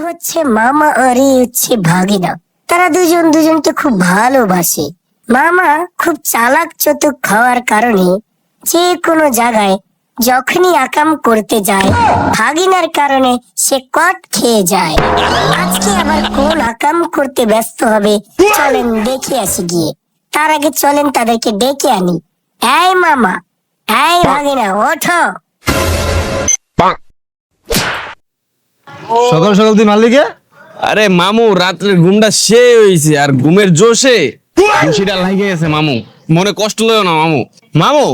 হচ্ছে মামা আর এই হচ্ছে ভাগিনা। তারা দুজন দুজনকে খুব ভালোবাসে। মামা খুব চালাক চতুক হওয়ার কারণে যে কোনো জায়গায় যখনই আকাম করতে যায় ভাগিনার কারণে সে কট খেয়ে যায়। আজকে আবার কোন আকাম করতে ব্যস্ত হবে চলেন দেখে আসি গিয়ে। তার আগে চলেন তাদেরকে ডেকে আনি। এই মামা, এই ভাগিনা, ওঠো। সকাল সকাল তুই মারলিকে? আরে মামু রাত্রে ঘুমটা সে হইছে আর ঘুমের জোশে খুশিটা লাগে গেছে মামু। মনে কষ্ট লয় না মামু। মামু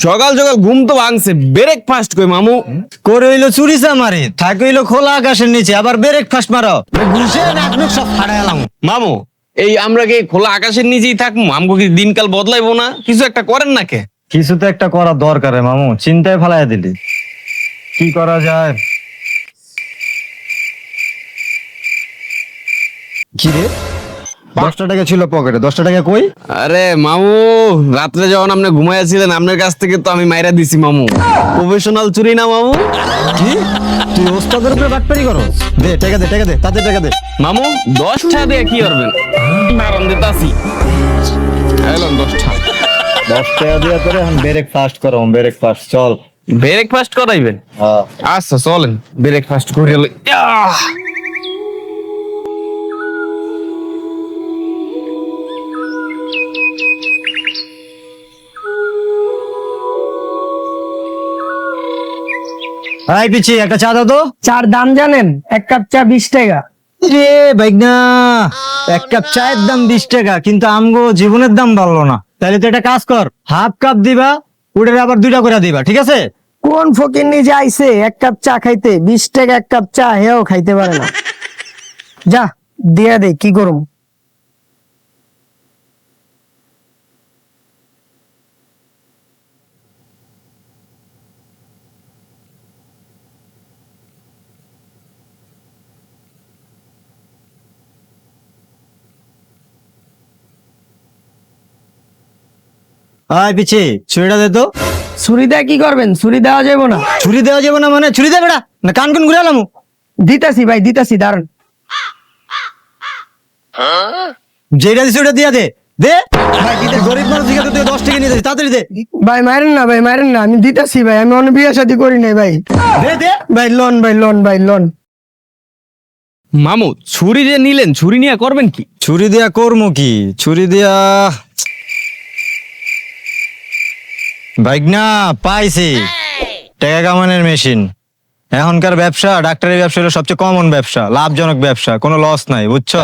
সকাল সকাল ঘুম তো ভাঙছে, ব্রেকফাস্ট কই মামু? করে হইলো চুরি চামারি, থাকে হইলো খোলা আকাশের নিচে, আবার ব্রেকফাস্ট মারো। ঘুষে নাক নুক সব ফাড়াই এলাম। মামু এই আমরা কি খোলা আকাশের নিচেই থাকবো? আমগো কি দিনকাল বদলাইবো না? কিছু একটা করেন না কে? কিছু তো একটা করা দরকার রে মামু, চিন্তায় ফেলাই দিলি। কি করা যায়? কি রে, 10টা টাকা ছিল পকেটে, 10টা টাকা কই? আরে মামু রাত্রে যখন আপনি ঘুমাইয়াছিলেন আপনার কাছ থেকে তো আমি মাইরা দিছি মামু। প্রফেশনাল চুরি না মামু? কি তুই ওস্তাদের উপরে বাটপারি করো? দে টাকা দে, টাকা দে, তাতে টাকা দে। মামু 10টা দিয়ে কি করবেন? দাঁড়ান দিতাছি। এলাম 10টা। 10 টাকা দিয়া করে এখন ব্রেকফাস্ট করো, ব্রেকফাস্ট চল। ব্রেকফাস্ট করাইবেন? হ্যাঁ আচ্ছা চলেন ব্রেকফাস্ট করে লই। আই পিছি একটা চা দাও তো। চার দাম জানেন? এক কাপ চা 20 টাকা। রে ভাইগনা, এক কাপ চায়ের দাম 20 টাকা, কিন্তু আমগো জীবনের দাম বাড়লো না। তাহলে তো একটা কাজ কর, হাফ কাপ দিবা, ওটারে আবার 2টা করে দিবা, ঠিক আছে? কোন ফকির নিজে আইছে এক কাপ চা খাইতে? 20 টাকা এক কাপ চা, হেও খাইতে পারে না। যা দিয়া দে, কি করুম। আই পিছি ছুরিটা দে তো। ছুরি দেয়া কি করবেন? ছুরি দেওয়া যাবো না। ছুরি দেওয়া যাবে না মানে? ছুরি দে বেটা, না কান কোন ঘুরে এলাম। দিতাছি ভাই, দিতাছি, দাঁড়ান। যেটা দিছে ওটা দিয়া দে। দে ভাই, দিতে গরিব মানুষ দিকে তো তুই 10 টাকা নিয়ে যাস, তাড়াতাড়ি দে। ভাই মারেন না, ভাই মারেন না, আমি দিতাছি ভাই, আমি অন্য বিয়ে শাদী করি নাই ভাই। দে দে। ভাই লোন, ভাই লোন, ভাই লোন। মামু ছুরি যে নিলেন, ছুরি নিয়ে করবেন কি? ছুরি দিয়া করমু কি? ছুরি দিয়া ভাইগনা পাইছি, টাকা কামানোর মেশিন। এখনকার ব্যবসা, ডাক্তারি ব্যবসা হলো সবচেয়ে কমন ব্যবসা, লাভজনক ব্যবসা, কোনো লস নাই, বুঝছো?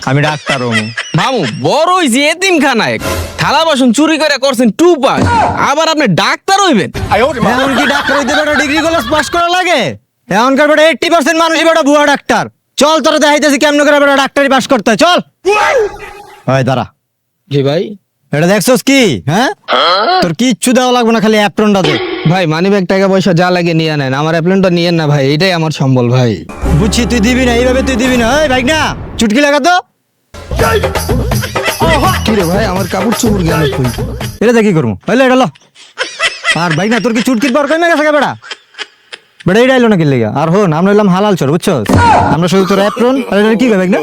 আমি ডাক্তার হবো। মামু বড় হইছে এতিমখানায়, থালা বাসন চুরি করে করছেন 2 পাস, আবার আপনি ডাক্তার হইবেন? এখন কি ডাক্তার হইতে বেটা ডিগ্রি কলেজ পাস করা লাগে? এখনকার বেটা 80% মানুষই বেটা ভুয়া ডাক্তার। চল তোরা দেখাইতেছি কেমন করে বেটা ডাক্তারি পাস করতে হয়, চল। হয় দাঁড়া। জি ভাই। এটা দেখছস কি? হ্যাঁ, তোর কিচ্ছু দেওয়া লাগবে না, খালি অ্যাপ্রনটা দে। ভাই মানি ব্যাগ টাকা পয়সা যা লাগে নিয়ে নেন, আমার অ্যাপ্লেনটা নিয়েন না ভাই, এটাই আমার সম্বল ভাই। বুঝছি তুই দিবি না, এইভাবে তুই দিবি না। এই ভাইগনা চুটকি লাগা তো। কি রে ভাই, আমার কাপড় চোপড় গেল কই? এটা দেখি করবো, হইলে এটা লো। আর ভাইগনা তোর কি চুটকির পর কই না গেছে বেটা? বেটা এইটা এলো না কি লেগা? আর হন, আমরা এলাম হালাল চোর, বুঝছো? আমরা শুধু তোর অ্যাপ্রন আর এটা কি কই ভাইগনা?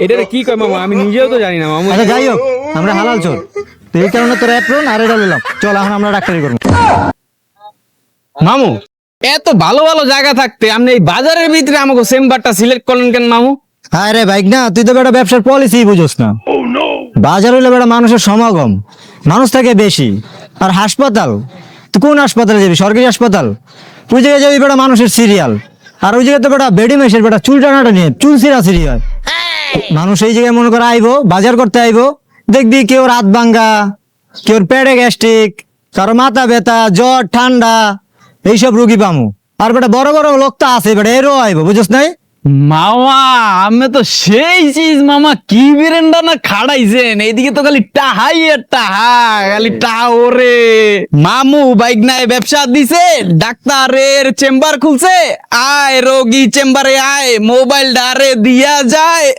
এটা কি কয় মামু, আমি নিজেও তো জানি না মামু। আচ্ছা যাই হোক, আমরা হালাল চোর, তো এই কারণে তোর অ্যাপ্রন আর এটা নিলাম। চল এখন আমরা ডাক্তারি করবো। মামু এত ভালো ভালো জায়গা থাকতে আপনি এই বাজারের ভিতরে আমাকে চেম্বারটা সিলেক্ট করলেন কেন মামু? হ্যাঁ রে ভাইগনা, তুই তো বেটা ব্যবসার পলিসি বুঝোস না। বাজার হইলে বেটা মানুষের সমাগম, মানুষ থাকে বেশি। আর হাসপাতাল, তুই কোন হাসপাতালে যাবি? সরকারি হাসপাতাল? ওই জায়গায় যাবি বেটা মানুষের সিরিয়াল। আর ওই জায়গায় তো বেটা বেডি মেশের বেটা চুল টানাটা নিয়ে চুল সিরাসিরি হয়। মানুষ এই জায়গায় মনে করে আইবো, বাজার করতে আইবো, দেখবি কেউ রাত ভাঙ্গা, কেউ পেটে গ্যাস্ট্রিক, কারো মাথা ব্যথা, জ্বর, ঠান্ডা, এইসব রুগী পামু। আর বেটা বড় বড় লোক তো আছে বেটা, এরও আইবো, বুঝছ নাই? মামা আমি তো সেই চিজ মামা, কি বিরেন্ডা না খাড়াইছেন, এইদিকে তো খালি টাহাই আর টাহা, খালি টাহা ওরে। মামু বাইক নাই ব্যবসা দিছে, ডাক্তারের চেম্বার খুলছে, আয় রোগী চেম্বারে আয়, মোবাইল ডারে দিয়া যায়।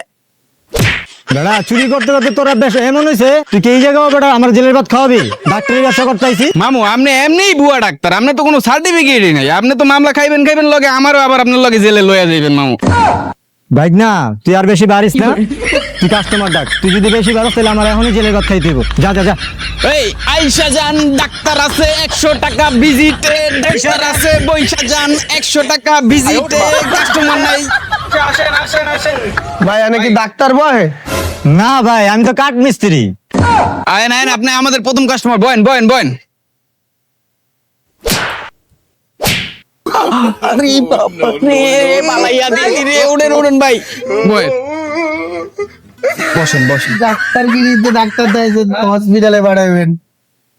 বেড়া চুরি করতে করতে তোরা বেশ এমন হয়েছে, তুই কি এই জায়গাও বেটা আমার জেলের ভাত খাওয়াবি? ডাক্তারি ব্যবসা করতে আইছি। মামু আপনি এমনিই ভুয়া ডাক্তার, আপনি তো কোনো সার্টিফিকেটই নাই, আপনি তো মামলা খাইবেন খাইবেন লগে আমারও আবার আপনার লগে জেলে লইয়া যাইবেন মামু। বাইক না, তুই আর বেশি বাড়িস না, তুই কাস্টমার ডাক। তুই যদি বেশি বাড়াস তাহলে আমার এখনই জেলের ভাত খাইতে হইব। যা যা যা। এই আইসা যান, ডাক্তার আছে 100 টাকা ভিজিটে, ডাক্তার আছে বইসা যান 100 টাকা ভিজিটে, কাস্টমার নাই। ভাই এনে কি ডাক্তার বয়? না ভাই, আমি তো কাঠ মিস্ত্রি। আয়েন আয়েন, আপনি আমাদের প্রথম কাস্টমার, বয়েন বয়েন বয়েন। আরে বাবা রে, মালাইয়া দিদি রে, উড়েন উড়েন ভাই, বয়েন। বসেন বসেন। ডাক্তারগিরিতে ডাক্তার দেয় হসপিটালে বাড়াবেন।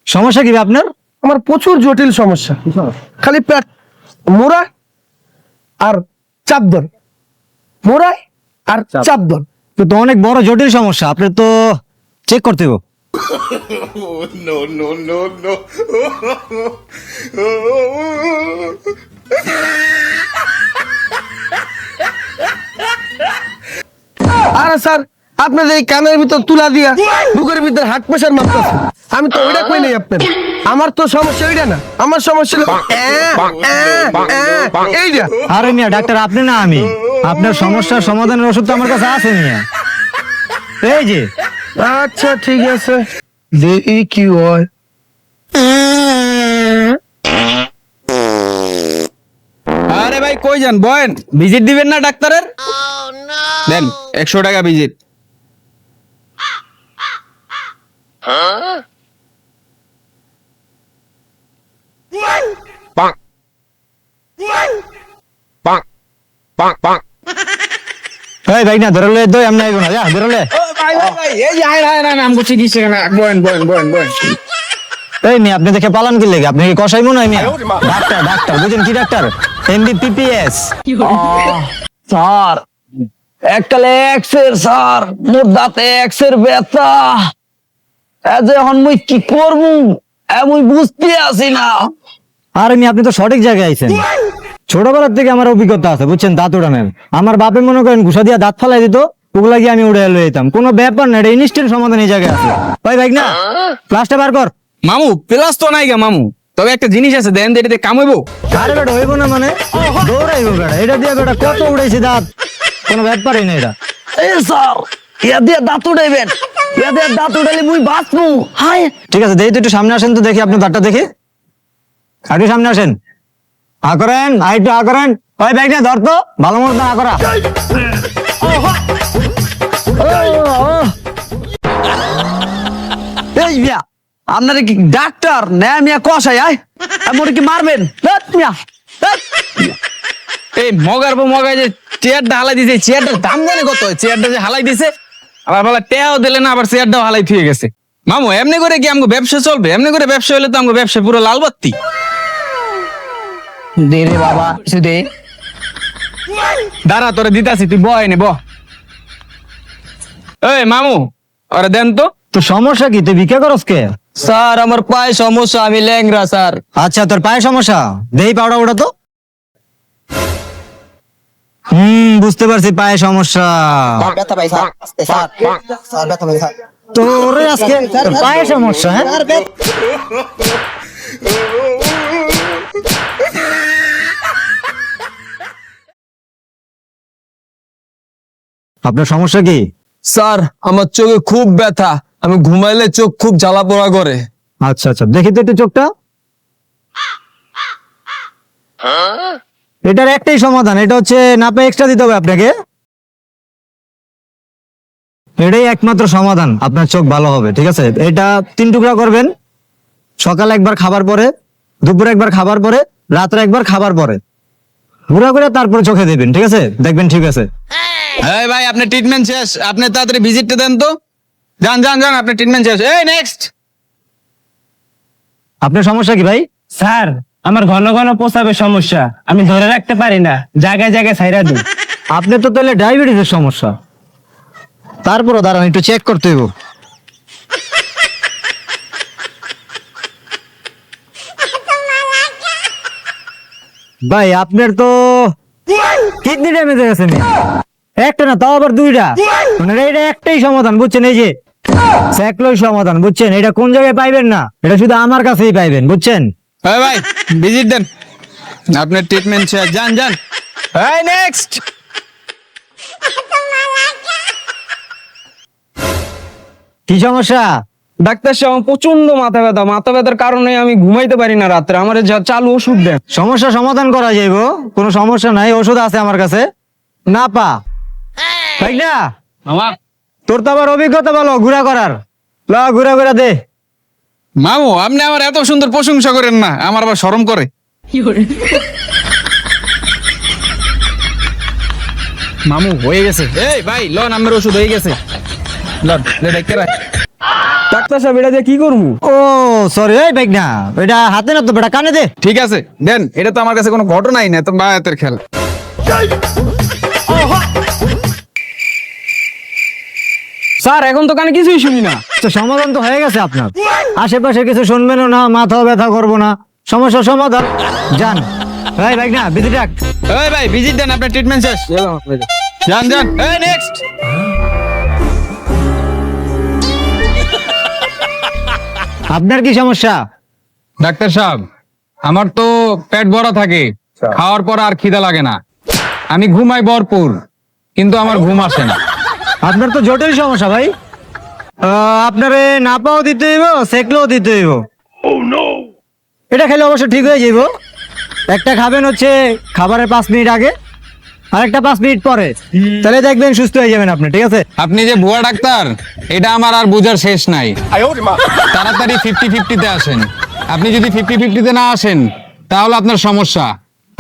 সমস্যা কি ভাই আপনার? আমার প্রচুর জটিল সমস্যা, খালি পেট মোড়া আর চাপ ধর, মোড়ায় আর চাপ ধর। তো অনেক বড় জটিল সমস্যা, আপনি তো চেক করতে হবে। আরে স্যার, আপনাদের এই কানের ভিতর তুলা দিয়া বুকের ভিতর হার্ট প্রেশার মাপতেছে, আমি তো ওইটা কই নাই আপনার। আমার তো সমস্যা ওইটা না, আমার সমস্যা হলো এইটা। আরে মিয়া ডাক্তার, আপনি না আমি। আপনার সমস্যার সমাধানের ওষুধ তো আমার কাছে আছে মিয়া, এই যে। আচ্ছা ঠিক আছে, দেখি কি হয়। আরে ভাই কই যান, বয়েন। ভিজিট দিবেন না ডাক্তারের? দেন 100 টাকা ভিজিট। এই ভাই না ধরলে দই আমি আইব না, যা ধরলে। ভাই ভাই ভাই, এই যে আয় আয় নাম করছি কি সেখানে, বয়েন বয়েন বয়েন বয়েন। এই মিয়া আপনি দেখে পালান কি লেগে? আপনি কি কষাই মনে হয় মিয়া? ডাক্তার ডাক্তার বুঝেন কি ডাক্তার? MBPPS। স্যার এককালে এক্সের স্যার, মোর দাঁতে এক্সের ব্যথা, যে এখন মুই কি করবো মুই বুঝতে আসি না। আরে মিয়া আপনি তো সঠিক জায়গায় আইছেন। ছোটবেলার থেকে আমার অভিজ্ঞতা আছে বুঝছেন দাঁত উড়ানোর। আমার বাপে মনে করেন ঘুষা দিয়া দাঁত ফালাই দিত, ওগুলা গিয়ে আমি উড়ে লয়ে যেতাম। কোনো ব্যাপার না, এটা ইনস্ট্যান্ট সমাধান এই জায়গায় আছে। ভাই ভাই না, ক্লাসটা বার কর। মামু প্লাস তো নাই গা মামু, তবে একটা জিনিস আছে, দেন এটাতে কামাইবো। আরে বেটা হইব না মানে, দৌড়াইবো বেটা। এটা দিয়ে বেটা কত উড়াইছি দাঁত, কোনো ব্যাপারই না এটা। এই স্যার, ইয়া দিয়ে দাঁত উঠাইবেন, ইয়া দিয়ে দাঁত উঠাইলে মুই বাঁচবো। হাই ঠিক আছে, দেখি তো একটু সামনে আসেন তো দেখি আপনার দাঁতটা দেখি। একটু সামনে আসেন, হা করেন, আর একটু হা করেন। ওই ব্যাগ নিয়ে ধর তো, ভালো মতো হা করা। এই মিয়া, আপনারা কি ডাক্তার না মিয়া কষাই? আয় মোরে কি মারবেন? ধ্যাৎ মিয়া, ধ্যাৎ। এই মগার পর মগায় যে চেয়ারটা হালাই দিছে, চেয়ারটার দাম জানে কত? চেয়ারটা যে হালাই দিছে, আবার বলা টেয়াও দিলে না, আবার চেয়ারটাও হালাই থুয়ে গেছে। মামু এমনি করে কি আমগো ব্যবসা চলবে? এমনি করে ব্যবসা হলে তো আমগো ব্যবসা পুরো লাল বাত্তি। দে রে বাবা, কিছু দে। দাঁড়া তোরে দিতাছি, তুই বয় নে ব। এই মামু ওরে দেন তো। তো সমস্যা কি, তুই ভিক্ষা করস কে? স্যার আমার পায়ে সমস্যা, আমি ল্যাংরা স্যার। আচ্ছা তোর পায়ে সমস্যা, দেই পাউডার ওটা তো। বুঝতে পারছি, পায়ে সমস্যা। ব্যথা পাই স্যার, স্যার স্যার ব্যথা পাই স্যার। তোরে আজকে তোর পায়ে সমস্যা, হ্যাঁ? আপনার সমস্যা কি? স্যার আমার চোখে খুব ব্যথা, আমি ঘুমাইলে চোখ খুব জ্বালা পোড়া করে। আচ্ছা আচ্ছা, দেখি তো একটু চোখটা। এটার একটাই সমাধান, এটা হচ্ছে নাপে এক্সট্রা দিতে হবে আপনাকে। এটাই একমাত্র সমাধান, আপনার চোখ ভালো হবে। ঠিক আছে, এটা 3 টুকরা করবেন। সকালে একবার খাবার পরে, দুপুরে একবার খাবার পরে, রাত্রে একবার খাবার পরে, ঘুরা করে তারপরে চোখে দেবেন। ঠিক আছে, দেখবেন ঠিক আছে। এই ভাই আপনার ট্রিটমেন্ট শেষ, আপনি তাড়াতাড়ি ভিজিটটা দেন তো। যান যান যান, আপনার ট্রিটমেন্ট শেষ। এই নেক্সট। আপনার সমস্যা কি ভাই? স্যার আমার ঘন ঘন প্রস্রাবের সমস্যা, আমি ধরে রাখতে পারি না, জায়গায় জায়গায় ছাইরা দিই। আপনি তো তাহলে ডায়াবেটিসের সমস্যা। তারপরও দাঁড়ান, একটু চেক করতে হইব। ভাই আপনার তো কিডনি ড্যামেজ হয়ে গেছে মিয়া। একটা না, তাও আবার 2টা। মানে এটা একটাই সমাধান বুঝছেন, এই যে স্যাকলোই সমাধান বুঝছেন। এটা কোন জায়গায় পাইবেন না, এটা শুধু আমার কাছেই পাইবেন বুঝছেন। হ্যাঁ ভাই ভিজিট দেন, আপনার ট্রিটমেন্ট শেষ, যান যান। এই নেক্সট। কি সমস্যা? ডাক্তার সাহেব আমার প্রচন্ড মাথা ব্যথার কারণে আমি ঘুমাইতে পারি না রাত্রে, আমার চালু ওষুধ দেন। সমস্যা সমাধান করা যাইব, কোনো সমস্যা নাই, ওষুধ আছে আমার কাছে। না পা তাই না মামা তোর তো আবার অভিজ্ঞতা ভালো ঘুরা করার, ল ঘুরা ঘুরা দে। মামু আপনি আমার এত সুন্দর প্রশংসা করেন না, আমার আবার শরম করে। মামু হয়ে গেছে। এই ভাই লন, আমার ওষুধ হয়ে গেছে। লন দেখতে রাখ। ডাক্তার সাহেব এটা দিয়ে কি করবো? ও সরি, এই ব্যাগ না, এটা হাতে না তো, বেটা কানে দে। ঠিক আছে দেন, এটা তো আমার কাছে কোনো ঘটনাই না, তো বায়াতের খেল। স্যার এখন তো কানে কিছুই শুনি না। তো সমাধান তো হয়ে গেছে আপনার, আশেপাশে কিছু শুনবেনও না, মাথাও ব্যথা করবো না, সমস্যার সমাধান। যান এই ব্যাগ না, বিধি ডাক। এই ভাই ভিজিট দেন, আপনার ট্রিটমেন্ট শেষ। যান যান। এই নেক্সট। আপনার কি সমস্যা? ডাক্তার সাহেব আমার তো পেট ভরা থাকে, খাওয়ার পর আর খিদা লাগে না, আমি ঘুমাই ভরপুর, কিন্তু আমার ঘুম আসে না। আপনার তো জটিল সমস্যা ভাই। আপনারে না পাও দিতে হইব, সেকলেও দিতে হইব। এটা খেলে অবশ্য ঠিক হয়ে যাইব। একটা খাবেন হচ্ছে খাবারের 5 মিনিট আগে, আর একটা 5 মিনিট পরে, তাহলে দেখবেন সুস্থ হয়ে যাবেন আপনি। ঠিক আছে? আপনি যে ভুয়া ডাক্তার, এটা আমার আর বোঝার শেষ নাই। তাড়াতাড়ি 50-50-তে আসেন। আপনি যদি 50-50-তে না আসেন তাহলে আপনার সমস্যা,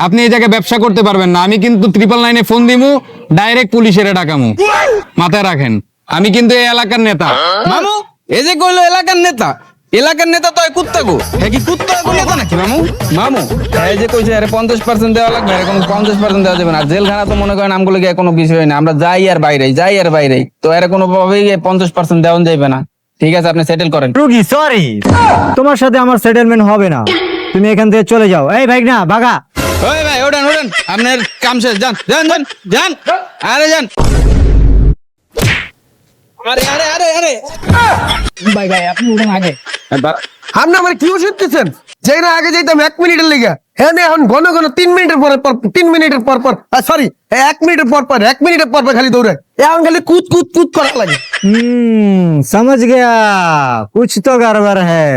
আপনি এই জায়গায় ব্যবসা করতে পারবেন না। আমি কিন্তু 999-এ ফোন দিমু, ডাইরেক্ট পুলিশের ডাকামু, মাথায় রাখেন। আমি কিন্তু এই এলাকার নেতা। মামু এই যে কইলো এলাকার নেতা, এলাকার নেতা তো কুত্তা গো, হ্যাঁ কি কুত্তা গো নেতা নাকি মামু? মামু এই যে কইছে আরে 50% দেওয়া লাগবে, আর কোনো 50% দেওয়া যাবে না। জেলখানা তো মনে করেন আমগুলো গিয়ে কোনো বিষয় না, আমরা যাই আর বাইরে, তো এর কোনো ভাবেই 50% দেওয়া যাবে না। ঠিক আছে আপনি সেটেল করেন। রুগী সরি, তোমার সাথে আমার সেটেলমেন্ট হবে না, তুমি এখান থেকে চলে যাও। এই ভাই না বাগা। ওই ভাই ওঠেন ওঠেন, আপনার কাম শেষ, যান যান যান যান, আরে যান। আরে আরে আরে আরে ভাই আপনি উঠেন আগে। আপনি আমার কি ওষুধ দিচ্ছেন? যেই না আগে যাইতাম 1 মিনিটের লেগে, হ্যাঁ এখন ঘন ঘন 3 মিনিটের পর 3 মিনিটের পর সরি 1 মিনিটের পর 1 মিনিটের পর খালি দৌড়ায়, এখন খালি কুদ কুদ কুদ করা লাগে। समझ गया, कुछ तो गड़बड़ है।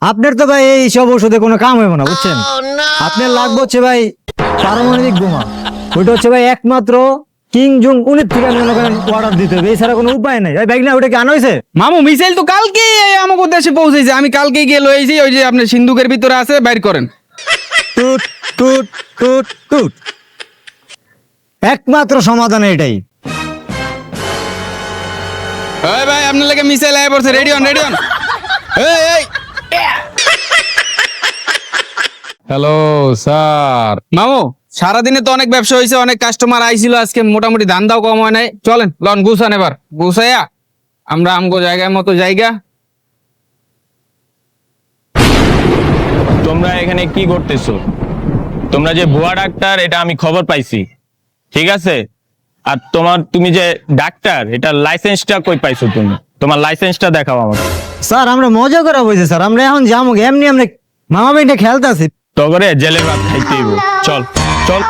আপনার তো ভাই এই সব ওষুধে কোনো কাম হবে না, বুঝছেন? আপনার লাগবে হচ্ছে ভাই পারমাণবিক বোমা, ওইটা হচ্ছে ভাই একমাত্র কিং জং উনের থেকে মনে করেন অর্ডার দিতে হবে, এছাড়া কোনো উপায় নাই। এই ব্যাগ না, ওটা কি আনা হয়েছে? মামু মিসাইল তো কালকে আমাকে দেশে পৌঁছেছে, আমি কালকে গিয়ে লয়েছি, ওই যে আপনার সিন্ধুকের ভিতরে আছে, বাইর করেন। টুট টুট টুট টুট, একমাত্র সমাধান এটাই। ওই ভাই আপনার লাগে মিসাইল আয় পড়ছে, রেডি অন রেডি অন। এই এই হ্যালো স্যার। মামু সারাদিনে তো অনেক ব্যবসা হয়েছে, অনেক কাস্টমার আইছিল, আজকে মোটামুটি ধান্দাও কম হয় নাই। চলেন লন গুছান, এবার গুছাইয়া আমরা আমগো জায়গায় মতো জায়গা। তোমরা এখানে কি করতেছো? তোমরা যে ভুয়া ডাক্তার এটা আমি খবর পাইছি, ঠিক আছে? আর তুমি যে ডাক্তার, এটা লাইসেন্সটা কই পাইছো তুমি? তোমার লাইসেন্সটা দেখাও আমাকে। স্যার আমরা মজা করা বলছি স্যার, আমরা এখন যাবো এমনি, আমরা মামা ভাইটা খেলতে আছি। তো করে জেলের ভাত খাইতে হইব। চল চল।